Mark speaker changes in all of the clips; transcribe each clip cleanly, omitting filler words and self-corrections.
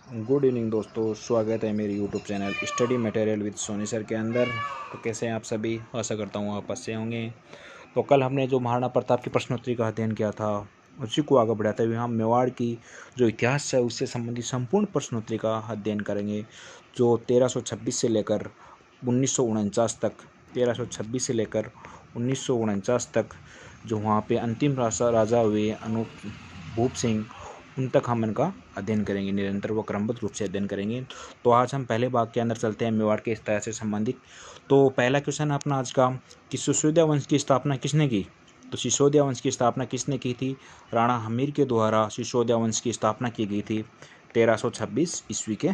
Speaker 1: Good evening दोस्तों, स्वागत है मेरे YouTube channel study material with Sony sir के अंदर। तो कैसे हैं आप सभी? आशा करता हूँ आप अच्छे होंगे। तो कल हमने जो महाराणा प्रताप की प्रश्नोत्तरी का अध्ययन किया था, उसी को आगे बढ़ाते हुए हम मेवाड़ की जो इतिहास है उससे संबंधित संपूर्ण प्रश्नोत्तरी का अध्ययन करेंगे, जो 1326 से लेकर 1949 तक 1326 से लेकर 1949 तक जो वहाँ पे अंतिम राजा हुए अनूप भूप सिंह, उन तक हम इनका अध्ययन करेंगे। निरंतर व क्रमबद्ध रूप से अध्ययन करेंगे। तो आज हम पहले भाग के अंदर चलते हैं, मेवाड़ के इतिहास से संबंधित। तो पहला क्वेश्चन है अपना आज का कि सिसोदिया वंश की स्थापना किसने की? तो सिसोदिया वंश की स्थापना किसने की थी? राणा हमीर के द्वारा सिसोदिया वंश की स्थापना की गई थी 1326 ईस्वी के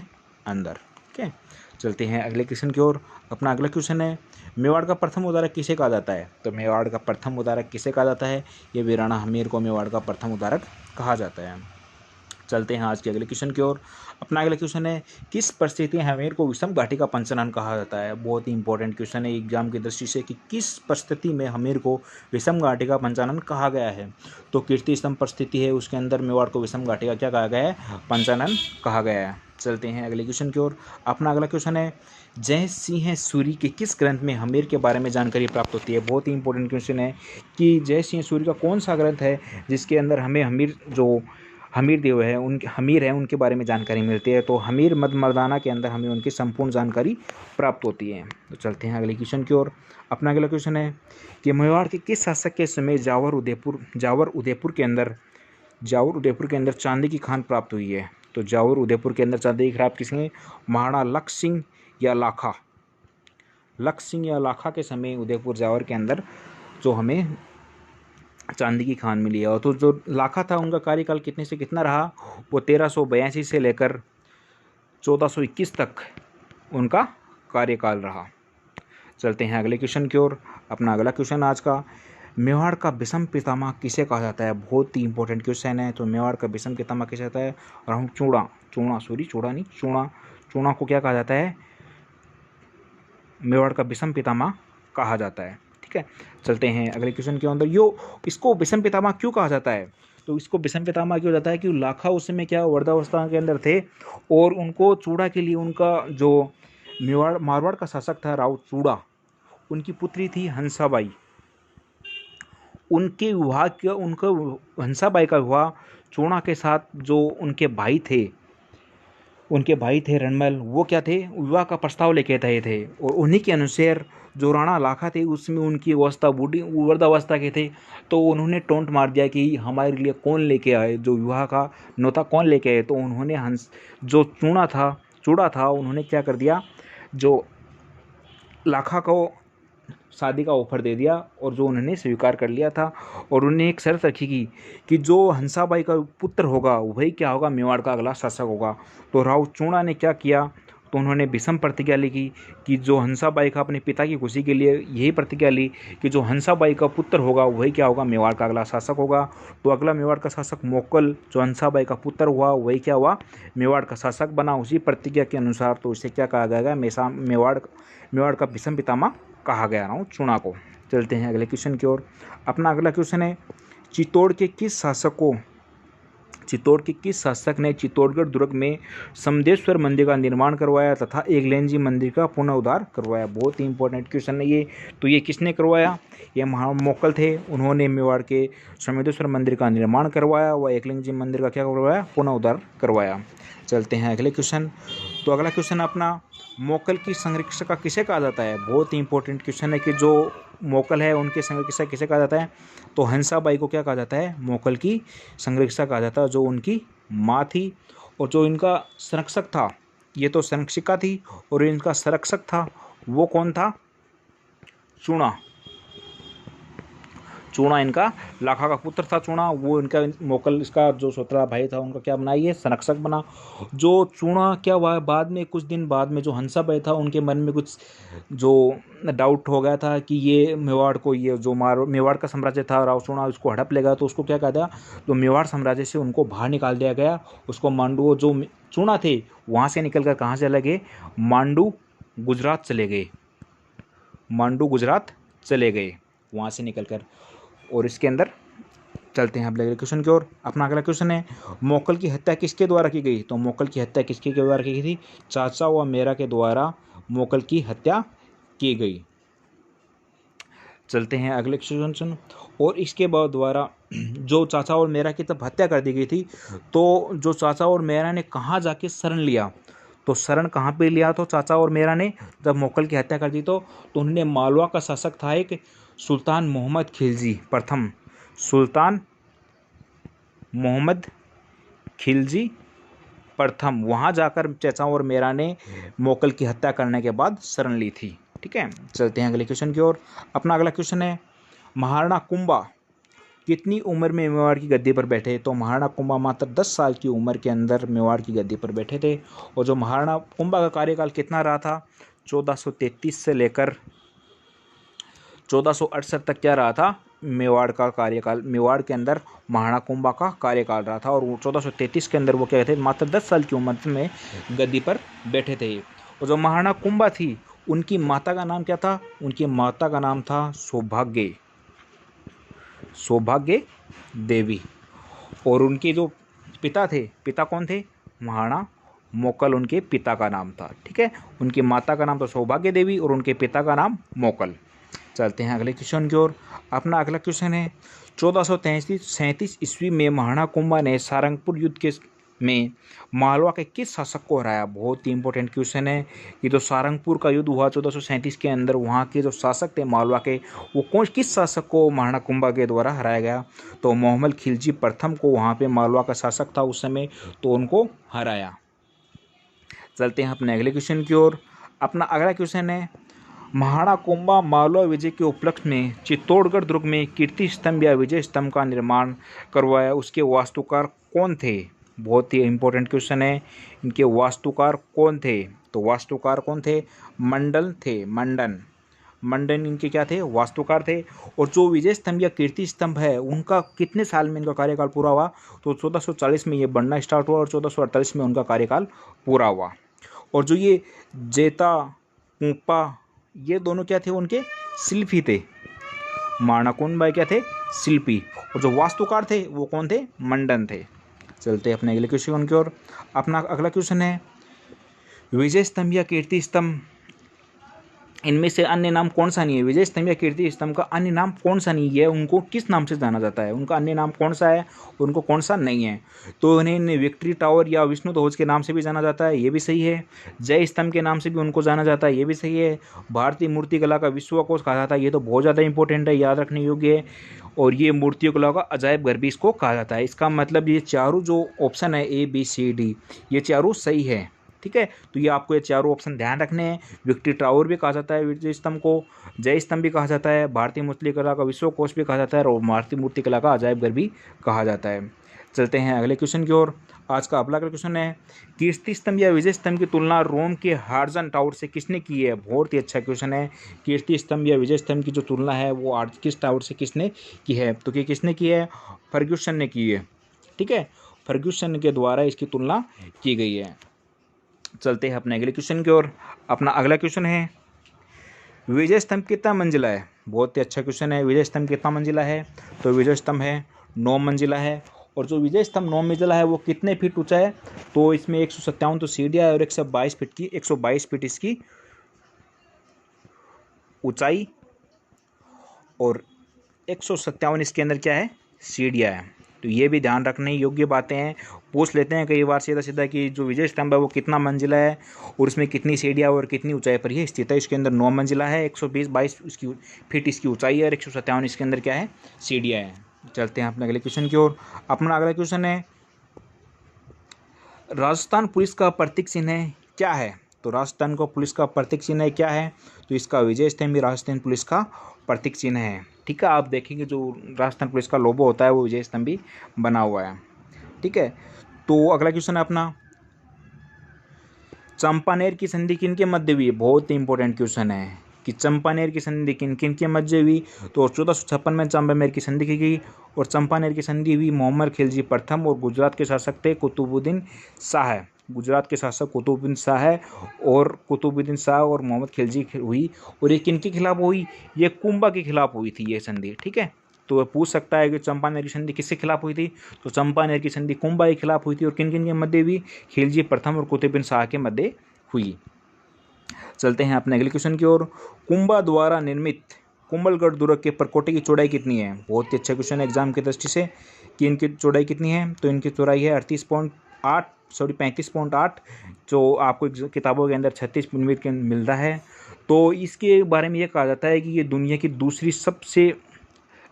Speaker 1: अंदर। ठीक है, चलते हैं अगले क्वेश्चन की ओर। अपना अगला क्वेश्चन है, मेवाड़ का प्रथम उदारक किसे कहा जाता है? तो मेवाड़ का प्रथम उदारक किसे कहा जाता है? ये भी राणा हमीर को मेवाड़ का प्रथम उदारक कहा जाता है। चलते हैं आज के अगले क्वेश्चन की ओर। अपना अगला क्वेश्चन है, किस परिस्थिति हमीर को विषम घाटी का पंचानन कहा जाता है? बहुत ही इंपॉर्टेंट क्वेश्चन है एग्जाम की दृष्टि से कि किस परिस्थिति में हमीर को विषम घाटी का पंचानन कहा गया है। तो कीर्ति स्तंभ परिस्थिति है, उसके अंदर मेवाड़ को विषम घाटी का क्या कहा गया है? पंचानन कहा गया है। चलते हैं अगले क्वेश्चन की ओर। अपना अगला क्वेश्चन है, जय सिंह सूरी के किस ग्रंथ में हमीर के बारे में जानकारी प्राप्त होती है? बहुत ही इंपॉर्टेंट क्वेश्चन है कि जय सिंह सूरी का कौन सा ग्रंथ है जिसके अंदर हमें हमीर देव है, उनके हमीर है, उनके बारे में जानकारी मिलती है। तो हमीर मद मर्दाना के अंदर हमें उनकी संपूर्ण जानकारी प्राप्त होती है। तो चलते हैं अगले क्वेश्चन की ओर। अपना अगला क्वेश्चन है कि मेवाड़ के किस शासक के समय जावर उदयपुर के अंदर चांदी की खान प्राप्त हुई है? तो जावर उदयपुर के अंदर चांदी की खान किसने? महाराणा लख सिंह या लाखा के समय उदयपुर जावर के अंदर जो हमें चांदी की खान मिली है। और तो जो लाखा था उनका कार्यकाल कितने से कितना रहा? वो 1382 से लेकर 1421 तक उनका कार्यकाल रहा। चलते हैं अगले क्वेश्चन की ओर। अपना अगला क्वेश्चन आज का, मेवाड़ का विषम पितामह किसे कहा जाता है? बहुत ही इंपॉर्टेंट क्वेश्चन है। तो मेवाड़ का विषम पितामह किसे कहता है? राहुल चूड़ा को क्या कहा जाता है? मेवाड़ का विषम पितामह कहा जाता है। ठीक है, चलते हैं अगले क्वेश्चन के अंदर। इसको विषम पितामह क्यों कहा जाता है? तो इसको विषम पितामह क्यों जाता है कि लाखा उस समय क्या वृद्धावस्था के अंदर थे, और उनको चूड़ा के लिए उनका जो मारवाड़ का शासक था राव चूड़ा, उनकी पुत्री थी हंसाबाई। हंसाबाई का विवाह चूड़ा के साथ जो उनके भाई थे रणमल, वो क्या थे? विवाह का प्रस्ताव लेके आए थे। और उन्हीं के अनुसार जो राणा लाखा थे उसमें उनकी अवस्था वृद्धावस्था के थे, तो उन्होंने टोंट मार दिया कि हमारे लिए कौन लेके आए, जो विवाह का न्योता कौन लेके आए। तो उन्होंने जो चूड़ा था उन्होंने क्या कर दिया, जो लाखा को शादी का ऑफर दे दिया, और जो उन्होंने स्वीकार कर लिया था। और उन्होंने एक शर्त रखी कि जो हंसाबाई का पुत्र होगा वही क्या होगा? मेवाड़ का अगला शासक होगा। तो राव चूड़ा ने क्या किया? तो उन्होंने विषम प्रतिज्ञा ली कि जो हंसाबाई का अपने पिता की खुशी के लिए यही प्रतिज्ञा ली कि जो हंसाबाई का पुत्र होगा वही क्या होगा? मेवाड़ का अगला शासक होगा। तो अगला मेवाड़ का शासक मोकल, जो हंसाबाई का पुत्र हुआ, वही क्या हुआ? मेवाड़ का शासक बना उसी प्रतिज्ञा के अनुसार। तो इसे क्या कहा गया? मेवाड़ का विषम पितामह कहा गया राव चूड़ा को। चलते हैं अगले क्वेश्चन की ओर। अपना अगला क्वेश्चन है, चित्तौड़ के किस शासक ने चित्तौड़गढ़ दुर्ग में समदेश्वर मंदिर का निर्माण करवाया तथा एकलिंगी मंदिर का पुनरुद्धार करवाया? बहुत ही इंपॉर्टेंट क्वेश्चन है ये। तो ये किसने करवाया? ये मोकल थे। उन्होंने मेवाड़ के समदेश्वर मंदिर का निर्माण करवाया व एकलिंगी मंदिर का क्या करवाया? पुनरुद्धार करवाया। चलते हैं अगले क्वेश्चन। तो अगला क्वेश्चन अपना, मोकल की संरक्षिका किसे कहा जाता है? बहुत ही इंपॉर्टेंट क्वेश्चन है कि जो मोकल है उनके संरक्षिका किसे कहा जाता है? तो हंसाबाई को क्या कहा जाता है? मोकल की संरक्षिका कहा जाता है, जो उनकी माँ थी। और जो इनका संरक्षक था, ये तो संरक्षिका थी, और इनका संरक्षक था वो कौन था? चूड़ा इनका लाखा का पुत्र था चूड़ा, वो इनका मोकल इसका जो सौतेला भाई था उनका क्या बना? ये संरक्षक बना। जो चूड़ा क्या हुआ बाद में, कुछ दिन बाद में जो हंसाबाई था उनके मन में कुछ जो डाउट हो गया था कि ये मेवाड़ को, ये जो मेवाड़ का साम्राज्य था राव चूड़ा, उसको हड़प लेगा। तो उसको क्या कहा था? तो मेवाड़ साम्राज्य से उनको बाहर निकाल दिया गया। उसको मांडू, जो चूड़ा थे वहाँ से निकल कर कहाँ चले गए? मांडू गुजरात चले गए वहाँ से निकल कर। और इसके अंदर चलते हैं अगले क्वेश्चन की ओर। अपना अगला क्वेश्चन है, मोकल की हत्या किसके द्वारा की गई? तो मोकल की हत्या किसके द्वारा की गई थी? चाचा व मेरा के द्वारा मोकल की हत्या की गई। चलते हैं अगले क्वेश्चन। और इसके बाद द्वारा जो चाचा और मेरा की तब हत्या कर दी गई थी, तो जो चाचा और मेरा ने कहाँ जाके शरण लिया? तो शरण कहाँ पे लिया? तो चाचा और मेरा ने जब मोकल की हत्या कर दी तो उन्होंने मालवा का शासक था एक सुल्तान मोहम्मद खिलजी प्रथम, सुल्तान मोहम्मद खिलजी प्रथम, वहाँ जाकर चाचा और मेरा ने मोकल की हत्या करने के बाद शरण ली थी। ठीक है, चलते हैं अगले क्वेश्चन की ओर। अपना अगला क्वेश्चन है, महाराणा कुंभा कितनी उम्र में मेवाड़ की गद्दी पर बैठे? तो महाराणा कुंभा मात्र 10 साल की उम्र के अंदर मेवाड़ की गद्दी पर बैठे थे। और जो महाराणा कुंभा का कार्यकाल कितना रहा था? 1433 से लेकर 1468 तक क्या रहा था? मेवाड़ का कार्यकाल, मेवाड़ के अंदर महाराणा कुंभा का कार्यकाल रहा था। और 1433 के अंदर वो क्या थे? मात्र 10 साल की उम्र में गद्दी पर बैठे थे। और जो महाराणा कुंभा थी, उनकी माता का नाम क्या था? उनकी माता का नाम था सौभाग्य देवी। और उनके जो पिता थे, पिता कौन थे? महाराणा मोकल उनके पिता का नाम था। ठीक है, उनकी माता का नाम तो सौभाग्य देवी और उनके पिता का नाम मोकल। चलते हैं अगले क्वेश्चन की ओर। अपना अगला क्वेश्चन है, 1437 ईस्वी में महाराणा कुंभा ने सारंगपुर युद्ध में मालवा के किस शासक को हराया? बहुत ही इंपॉर्टेंट क्वेश्चन है। ये जो सारंगपुर का युद्ध हुआ 1437 के अंदर, वहाँ के जो शासक थे मालवा के, वो किस शासक को महाराणा कुंभा के द्वारा हराया गया? तो मोहम्मद खिलजी प्रथम को वहाँ पे मालवा का शासक था उस समय, तो उनको हराया। चलते हैं अपने अगले क्वेश्चन की ओर। अपना अगला क्वेश्चन है, महाराणा कुंभा मालवा विजय के उपलक्ष्य में चित्तौड़गढ़ दुर्ग में कीर्ति स्तंभ या विजय स्तंभ का निर्माण करवाया, उसके वास्तुकार कौन थे? बहुत ही इंपॉर्टेंट क्वेश्चन है। इनके वास्तुकार कौन थे? तो वास्तुकार कौन थे? मंडन थे, मंडन इनके क्या थे? वास्तुकार थे। और जो विजय स्तंभ या कीर्ति स्तंभ है, उनका कितने साल में इनका कार्यकाल पूरा हुआ? तो 1440 में ये बनना स्टार्ट हुआ और 1448 में उनका कार्यकाल पूरा हुआ। और जो ये जेता कुंपा, ये दोनों क्या थे? उनके शिल्पी थे। महाराणा कुंभा क्या थे? शिल्पी। और जो वास्तुकार थे वो कौन थे? मंडन थे। चलते अपने अगले क्वेश्चन की ओर। अपना अगला क्वेश्चन है, विजय स्तंभ या कीर्ति स्तंभ, इनमें से अन्य नाम कौन सा नहीं है? विजय स्तंभ या कीर्ति स्तंभ का अन्य नाम कौन सा नहीं है? उनको किस नाम से जाना जाता है? उनका अन्य नाम कौन सा है, उनको कौन सा नहीं है? तो इन्हें विक्ट्री टावर या विष्णु ध्वज के नाम से भी जाना जाता है, ये भी सही है। जय स्तंभ के नाम से भी उनको जाना जाता है, ये भी सही है। भारतीय मूर्तिकला का विश्वकोश कहा जाता है, ये तो बहुत ज़्यादा इंपॉर्टेंट है, याद रखने योग्य है। और ये मूर्तियों कला का अजायब घर भी इसको कहा जाता है। इसका मतलब ये चारों जो ऑप्शन है ABCD, ये चारों सही है। ठीक है, तो ये आपको ये चारों ऑप्शन ध्यान रखने हैं। विक्ट्री टावर भी कहा जाता है विजय स्तंभ को, जय स्तंभ भी कहा जाता है, भारतीय मूर्तिकला का विश्वकोश भी कहा जाता है और भारतीय मूर्तिकला का अजायब घर भी कहा जाता है। चलते हैं अगले क्वेश्चन की ओर। आज का अगला क्वेश्चन है, कीर्ति स्तंभ या विजय स्तंभ की तुलना रोम के हार्जन टावर से किसने की है? बहुत ही अच्छा क्वेश्चन है। कीर्ति स्तंभ या विजय स्तंभ की जो तुलना है वो किस टावर से किसने की है? तो कि किसने की है? फर्ग्यूसन ने की है। ठीक है, फर्ग्यूसन के द्वारा इसकी तुलना की गई है। चलते हैं अपने अगले क्वेश्चन की ओर। अपना अगला क्वेश्चन है, विजय स्तंभ कितना मंजिला है? बहुत ही अच्छा क्वेश्चन है। विजय स्तंभ कितना मंजिला है? तो विजय स्तंभ है 9 मंजिला है। और जो विजय स्तंभ 9 मंजिला है वो कितने फीट ऊंचा है? तो इसमें 157 तो सीढ़ियाँ है और 122 फीट इसकी ऊंचाई और 157 इसके अंदर क्या है? सीढ़ियाँ है। तो ये भी ध्यान रखने योग्य बातें हैं। पूछ लेते हैं कई बार सीधा सीधा कि जो विजय स्तंभ है वो कितना मंजिला है और उसमें कितनी सीढ़ियाँ और कितनी ऊंचाई पर ये स्थित है। इसके अंदर 9 मंजिला है, 122 इसकी फीट इसकी ऊंचाई है और 157 इसके अंदर क्या है? सीढ़ियाँ हैं। चलते हैं अपने अगले क्वेश्चन की ओर। अपना अगला क्वेश्चन है, राजस्थान पुलिस का प्रतीक चिन्ह क्या है? तो राजस्थान को पुलिस का प्रतीक चिन्ह क्या है? तो इसका विजय स्तंभ भी राजस्थान पुलिस का प्रतीक चिन्ह है। ठीक है, आप देखेंगे जो राजस्थान पुलिस का लोगो होता है वो विजय स्तंभ भी बना हुआ है। ठीक है, तो अगला क्वेश्चन है अपना, चंपानेर की संधि किन के मध्य हुई? बहुत ही इंपॉर्टेंट क्वेश्चन है कि चंपानेर की संधि किन किन के मध्य हुई? तो 1456 में चंपानेर की संधि की गई और चंपानेर की संधि हुई मोहम्मद खिलजी प्रथम और गुजरात के शासक थे कुतुबुद्दीन शाह। गुजरात के शासक कुतुबुद्दीन शाह है और कुतुबुद्दीन शाह और मोहम्मद खिलजी हुई। और ये किन के खिलाफ हुई? ये कुंभा के खिलाफ हुई थी ये संधि। ठीक है, तो वह पूछ सकता है कि चंपानेर की संधि किसके खिलाफ हुई थी, तो चंपानेर की संधि कुंभा के खिलाफ हुई थी। और किन किन के मध्य हुई, खिलजी प्रथम और कुतुब बिन शाह के मध्य हुई। चलते हैं अपने अगले क्वेश्चन की ओर। कुंभा द्वारा निर्मित कुंभलगढ़ दुर्ग के परकोटे की चौड़ाई कितनी है? बहुत ही अच्छा क्वेश्चन है एग्जाम की दृष्टि से कि इनकी चौड़ाई कितनी है। तो इनकी चौड़ाई है 35.8, जो आपको किताबों के अंदर 36 मिनट के मिल रहा है। तो इसके बारे में ये कहा जाता है कि ये दुनिया की दूसरी सबसे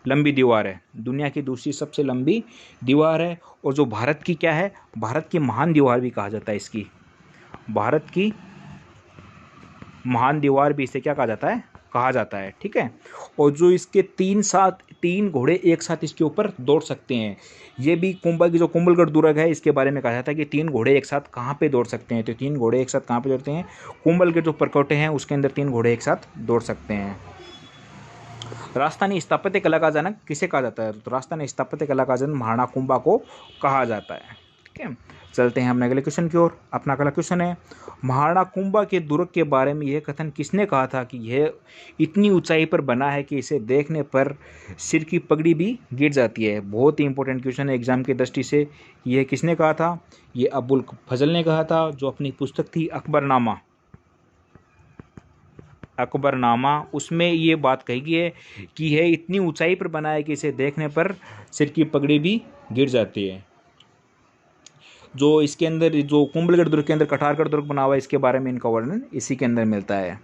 Speaker 1: लंबी दीवार है, दुनिया की दूसरी सबसे लंबी दीवार है। और जो भारत की क्या है, भारत की महान दीवार भी कहा जाता है इसकी, भारत की महान दीवार भी इसे क्या कहा जाता है, ठीक है। और जो इसके 3 घोड़े एक साथ इसके ऊपर दौड़ सकते हैं, ये भी कुंभा की जो कुंभलगढ़ दुर्ग है इसके बारे में कहा जाता है कि 3 घोड़े एक साथ कहाँ पे दौड़ सकते हैं। तो 3 घोड़े एक साथ कहाँ पे दौड़ते हैं, कुंभल के जो परकोटे हैं उसके अंदर 3 घोड़े एक साथ दौड़ सकते हैं। राजस्थानी स्थापत्य कला का जनक किसे कहा जाता है? तो राजस्थानी स्थापत्य कला का जनक महाराणा कुंभा को कहा जाता है, ठीक है। चलते हैं हम अगले क्वेश्चन की ओर। अपना अगला क्वेश्चन है, महाराणा कुंभा के दुर्ग के बारे में यह कथन किसने कहा था कि यह इतनी ऊंचाई पर बना है कि इसे देखने पर सिर की पगड़ी भी गिर जाती है? बहुत ही इंपॉर्टेंट क्वेश्चन है एग्जाम की दृष्टि से। यह किसने कहा था? ये अबुल फजल ने कहा था, जो अपनी पुस्तक थी अकबरनामा, उसमें ये बात कही गई है कि यह इतनी ऊंचाई पर बना है कि इसे देखने पर सिर की पगड़ी भी गिर जाती है। जो इसके अंदर जो कुंभलगढ़ दुर्ग के अंदर कठारगढ़ दुर्ग बना हुआ है, इसके बारे में इनका वर्णन इसी के अंदर मिलता है।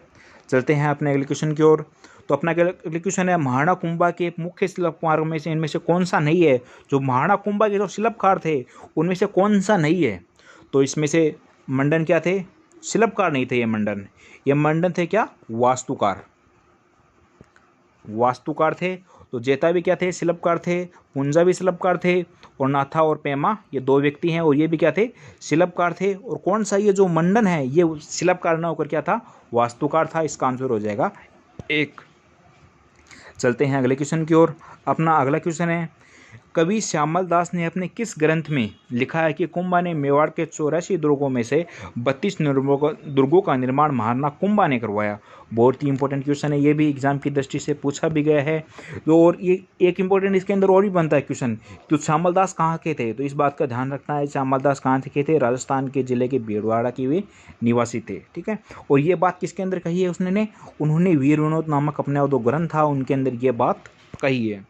Speaker 1: चलते हैं अपने अगले क्वेश्चन की ओर। तो अपना अगले क्वेश्चन है, महाराणा कुंभा के मुख्य शिल्पकारों में से इनमें से कौन सा नहीं है? जो महाराणा कुंभा के जो शिल्पकार थे उनमें से कौन सा नहीं है? तो इसमें से मंडन क्या थे? शिल्पकार नहीं थे ये मंडन थे क्या? वास्तुकार थे। तो जेता भी क्या थे? शिल्पकार थे। पुंजा भी शिल्पकार थे। और नाथा और पेमा ये 2 व्यक्ति हैं और ये भी क्या थे? शिल्पकार थे। और कौन सा ये जो मंडन है ये शिल्पकार ना होकर क्या था? वास्तुकार था। इसका आंसर हो जाएगा 1। चलते हैं अगले क्वेश्चन की ओर। अपना अगला क्वेश्चन है, कवि श्यामल दास ने अपने किस ग्रंथ में लिखा है कि कुंभा ने मेवाड़ के 84 दुर्गों में से 32 दुर्गों का निर्माण महाराणा कुंभा ने करवाया? बहुत ही इंपॉर्टेंट क्वेश्चन है, ये भी एग्जाम की दृष्टि से पूछा भी गया है। तो और ये एक इंपॉर्टेंट इसके अंदर और भी बनता है क्वेश्चन, तो श्यामल दास कहाँ के थे? तो इस बात का ध्यान रखना है, श्यामल दास कहाँ के थे? राजस्थान के जिले के भीलवाड़ा के वे निवासी थे, ठीक है। और ये बात किसके अंदर कही है उन्होंने वीर विनोद नामक अपने जो ग्रंथ था उनके अंदर ये बात कही है।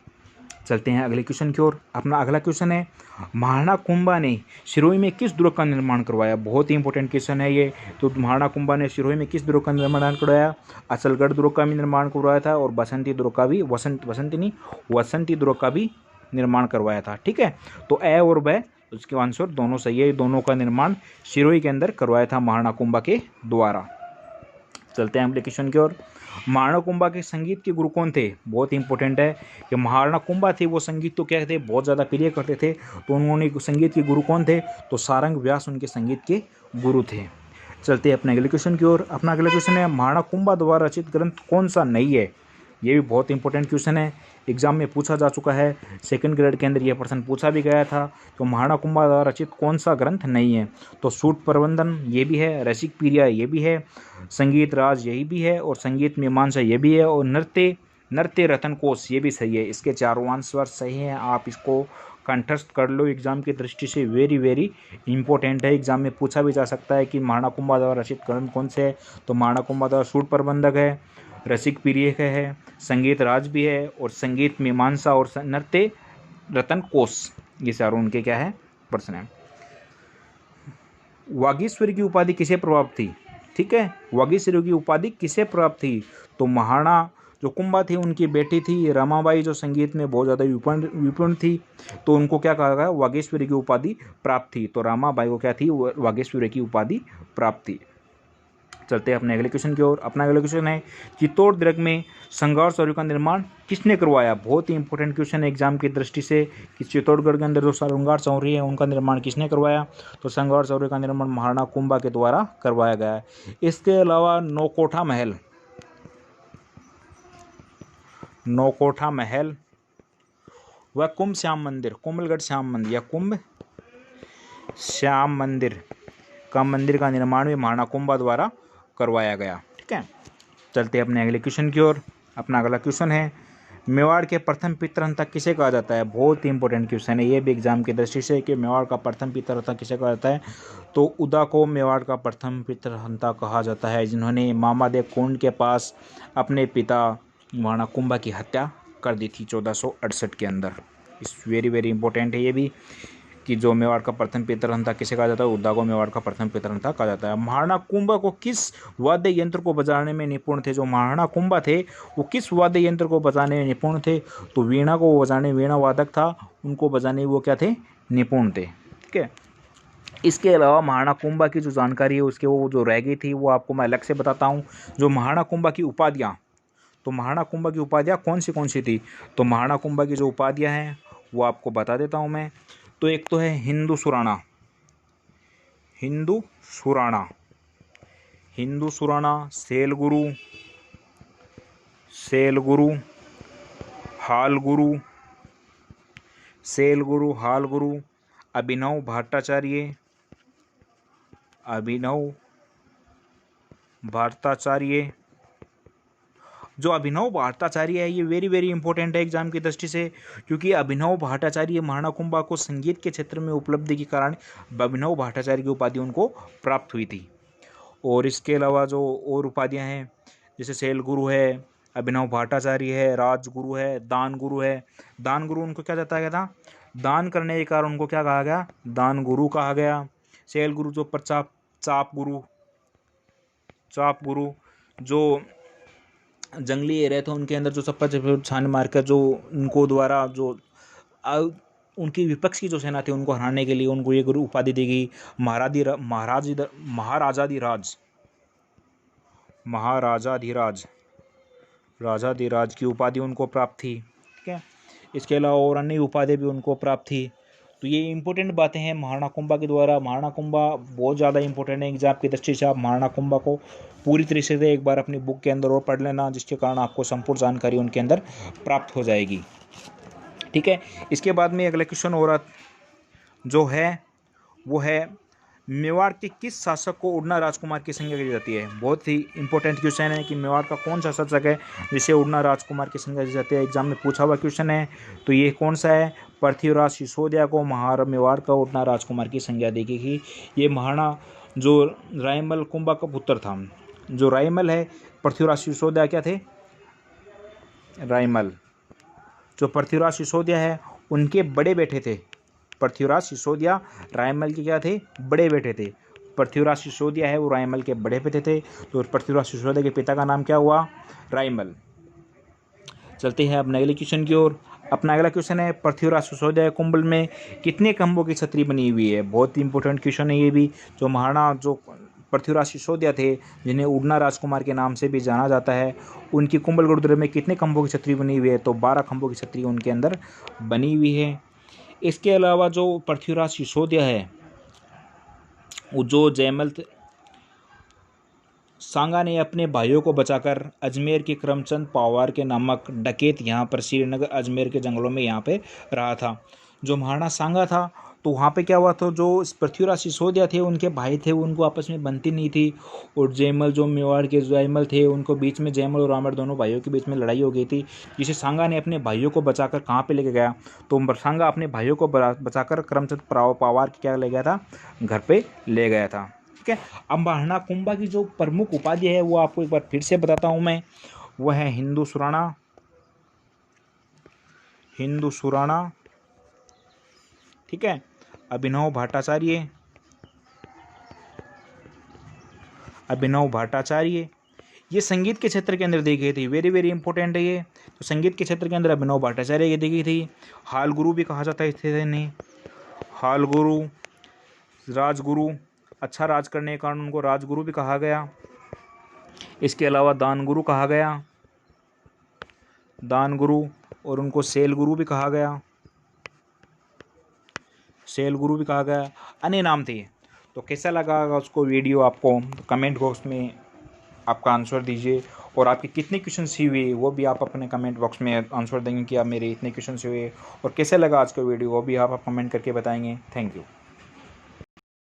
Speaker 1: चलते हैं अगले क्वेश्चन की ओर। अपना अगला क्वेश्चन है, महाराणा कुंभा ने सिरोही में किस दुर्ग का निर्माण करवाया? बहुत ही इंपॉर्टेंट क्वेश्चन है ये। तो महाराणा कुंभा ने सिरोही में किस दुर्ग का निर्माण करवाया? असलगढ़ दुर्ग का भी निर्माण करवाया था और बसंती दुर्ग का भी वसंती दुर्ग का भी निर्माण करवाया था, ठीक है। तो ए और ब उसके आंसर दोनों सही है। दोनों का निर्माण सिरोही के अंदर करवाया था महाराणा कुंभा के द्वारा। चलते हैं अगले क्वेश्चन की ओर। महाराणा कुंभा के संगीत के गुरु कौन थे? बहुत इंपॉर्टेंट है कि महाराणा कुंभा थे वो संगीत तो क्या थे, बहुत ज़्यादा प्रिय करते थे। तो उन्होंने संगीत के गुरु कौन थे? तो सारंग व्यास उनके संगीत के गुरु थे। चलते हैं अपने अगले क्वेश्चन की ओर। अपना अगला क्वेश्चन है, महाराणा कुंभा द्वारा रचित ग्रंथ कौन सा नहीं है? ये भी बहुत इंपॉर्टेंट क्वेश्चन है, एग्जाम में पूछा जा चुका है। 2nd ग्रेड के अंदर यह प्रश्न पूछा भी गया था। तो महाराणा कुंभा द्वारा रचित कौन सा ग्रंथ नहीं है? तो सूट प्रबंधन ये भी है, रसिक पीरिया ये भी है, संगीत राज यही भी है, और संगीत मीमांसा ये भी है, और नृत्य रतन कोश ये भी सही है। इसके चारों आंसर सही हैं। आप इसको कंठस्थ कर लो, एग्जाम की दृष्टि से वेरी इंपॉर्टेंट है। एग्जाम में पूछा भी जा सकता है कि महाराणा कुंभा द्वारा रचित ग्रंथ कौन से है? तो महाराणा कुंभा द्वारा सूट प्रबंधक है, रसिक पीरियक है, संगीत राज भी है, और संगीत मीमांसा और नृत्य रतन कोश, ये चारों उनके क्या है? प्रश्न है। वागीश्वरी की उपाधि किसे प्राप्त थी? ठीक है, वागीश्वरी की उपाधि किसे प्राप्त थी? तो महाराणा जो कुंभा थी उनकी बेटी थी रमाबाई, जो संगीत में बहुत ज़्यादा विपूर्ण थी, तो उनको क्या कहा गया? वागीश्वरी की उपाधि प्राप्त थी। तो रमाबाई को क्या थी? वागीश्वरी की उपाधि प्राप्त थी। चलते हैं अपने अगले क्वेश्चन की ओर। अपना अगला क्वेश्चन है, चित्तौड़ दुर्ग में संघार चौरी का निर्माण किसने करवाया? बहुत ही इंपॉर्टेंट क्वेश्चन है एग्जाम की दृष्टि से कि चित्तौड़गढ़ के अंदर जो संघार चौरी है उनका निर्माण किसने करवाया? तो संघार चौरी का निर्माण महाराणा कुंभा के द्वारा करवाया गया है। इसके अलावा नौकोठा महल व कुंभ श्याम मंदिर, कुंभलगढ़ श्याम मंदिर या कुंभ श्याम मंदिर का निर्माण भी महाराणा कुंभा द्वारा करवाया गया। ठीक है, चलते हैं अपने अगले क्वेश्चन की ओर। अपना अगला क्वेश्चन है, मेवाड़ के प्रथम पितृहंता किसे कहा जाता है? बहुत ही इंपॉर्टेंट क्वेश्चन है ये भी एग्जाम की दृष्टि से कि मेवाड़ का प्रथम पितृहंता किसे कहा जाता है। तो उदा को मेवाड़ का प्रथम पितृहंता कहा जाता है, जिन्होंने मामादेव कुंड के पास अपने पिता महाराणा कुंभा की हत्या कर दी थी 1468 के अंदर। इस वेरी वेरी इंपॉर्टेंट है ये भी कि जो मेवाड़ का प्रथम पितृहंता किसे कहा जाता है? उदा को मेवाड़ का प्रथम पितृहंता कहा जाता है। महाराणा कुंभा को किस वाद्य यंत्र को बजाने में निपुण थे? जो महाराणा कुंभा थे वो किस वाद्य यंत्र को बजाने में निपुण थे? तो वीणा को बजाने, वीणा वादक था, उनको बजाने वो क्या थे? निपुण थे। ठीक है। इसके अलावा महाराणा कुंभा की जो जानकारी है उसके वो जो रह गई थी वो आपको मैं अलग से बताता हूँ। जो महाराणा कुंभा की उपाधियाँ, तो महाराणा कुंभा की उपाधियाँ कौन सी थी? तो महाराणा कुंभा की जो उपाधियाँ हैं वो आपको बता देता हूँ मैं। तो एक तो है हिंदू सुराणा, हिंदू सुराणा, हिंदू सुराणा, सेल गुरु, सेल गुरु, हाल गुरु, सेल गुरु, हाल गुरु, अभिनव भट्टाचार्य, अभिनव भट्टाचार्य। जो अभिनव भट्टाचार्य है ये वेरी वेरी इंपॉर्टेंट है एग्जाम की दृष्टि से, क्योंकि अभिनव भट्टाचार्य महाराणा कुंभा को संगीत के क्षेत्र में उपलब्धि के कारण अभिनव भट्टाचार्य की उपाधि उनको प्राप्त हुई थी। और इसके अलावा जो और उपाधियां हैं जैसे सेल गुरु है, अभिनव भट्टाचार्य है, राजगुरु है, दान गुरु है। दान गुरु उनको क्या जाता गया था? दान करने के कारण उनको क्या कहा गया? दान गुरु कहा गया। सेल गुरु जो प्रचाप, चाप गुरु, चाप गुरु जो जंगली एरिया थे उनके अंदर जो चप्पा छान मारकर जो उनको द्वारा जो उनकी विपक्ष की जो सेना थी उनको हराने के लिए उनको ये गुरु उपाधि दी गई। महाराजाधिराज, महाराजाधिराज, राजाधिराज की उपाधि उनको प्राप्त थी। ठीक है। इसके अलावा और अन्य उपाधि भी उनको प्राप्त थी। तो ये इंपॉर्टेंट बातें हैं महाराणा कुंभा के द्वारा। महाराणा कुंभा बहुत ज़्यादा इंपॉर्टेंट है एग्जाम की दृष्टि से। आप महाराणा कुंभा को पूरी तरीके से एक बार अपनी बुक के अंदर और पढ़ लेना, जिसके कारण आपको संपूर्ण जानकारी उनके अंदर प्राप्त हो जाएगी। ठीक है। इसके बाद में अगला क्वेश्चन और जो है वो है मेवाड़ के किस शासक को उड़ना राजकुमार की संज्ञा दी जाती है? बहुत ही इंपॉर्टेंट क्वेश्चन है कि मेवाड़ का कौन सा शासक है जिसे उड़ना राजकुमार की संज्ञा दी जाती है। एग्जाम में पूछा हुआ क्वेश्चन है। तो ये कौन सा है? पृथ्वीराज सिसोदिया को मेवाड़ का उड़ना राजकुमार की संज्ञा दी गई थी। ये महाराणा जो रायमल कुंभा का पुत्र था। जो रायमल है, पृथ्वीराज सिसोदिया क्या थे? रायमल जो पृथ्वीराज सिसोदिया है उनके बड़े बेटे थे। पृथ्वीराज सिसोदिया रायमल के क्या थे? बड़े बेटे थे। पृथ्वीराज सिसोदिया है वो रायमल के बड़े बेटे थे। तो पृथ्वीराज सिसोदिया के पिता का नाम क्या हुआ? रायमल। चलते हैं अब अगले क्वेश्चन की ओर। अपना अगला क्वेश्चन है पृथ्वीराज सिसोदिया कुंभल में कितने खंभों की छतरी बनी हुई है? बहुत ही इंपॉर्टेंट क्वेश्चन है ये भी। जो महाराणा जो पृथ्वीराज सिसोदिया थे जिन्हें उड़ना राजकुमार के नाम से भी जाना जाता है, उनकी कुंभल गुरुद्वारे में कितने खंभों की छतरी बनी हुई है? तो 12 खंभों की छतरी उनके अंदर बनी हुई है। इसके अलावा जो पृथ्वीराज सिसोदिया है वो जो जयमल सांगा ने अपने भाइयों को बचाकर अजमेर के करमचंद पवार के नामक डकैत यहाँ पर श्रीनगर अजमेर के जंगलों में यहाँ पे रहा था। जो महाराणा सांगा था तो वहाँ पे क्या हुआ था? जो पृथ्वीराज सिसोदिया थे उनके भाई थे उनको आपस में बनती नहीं थी। और जयमल जो मेवाड़ के जयमल थे उनको बीच में जयमल और रामर दोनों भाइयों के बीच में लड़ाई हो गई थी, जिसे सांगा ने अपने भाइयों को बचाकर कहाँ पे लेके गया? तो सांगा अपने भाइयों को बचाकर करमचंद पवार के क्या ले गया था? घर पे ले गया था। ठीक है। अब महाराणा कुंभा की जो प्रमुख उपाधि है वो आपको एक बार फिर से बताता हूँ मैं। वह है हिंदू सुराणा, हिंदू सुराणा। ठीक है। अभिनव भट्टाचार्य, अभिनव भट्टाचार्य। ये संगीत के क्षेत्र के अंदर दी गई थी। वेरी वेरी इंपॉर्टेंट है ये। तो संगीत के क्षेत्र के अंदर अभिनव भट्टाचार्य ये दी गई थी। हाल गुरु भी कहा जाता है इन्हें। हाल गुरु, राजगुरु, अच्छा राज करने के कारण उनको राजगुरु भी कहा गया। इसके अलावा दान गुरु कहा गया, दान गुरु। और उनको सेल गुरु भी कहा गया, सेल गुरु भी कहा गया। अन्य नाम थे। तो कैसा लगा उसको वीडियो आपको? कमेंट बॉक्स में आपका आंसर दीजिए। और आपके कितने क्वेश्चन हुए वो भी आप अपने कमेंट बॉक्स में आंसर देंगे कि आप मेरे इतने क्वेश्चन हुए। और कैसे लगा आज का वीडियो वो भी आप कमेंट करके बताएंगे। Thank you.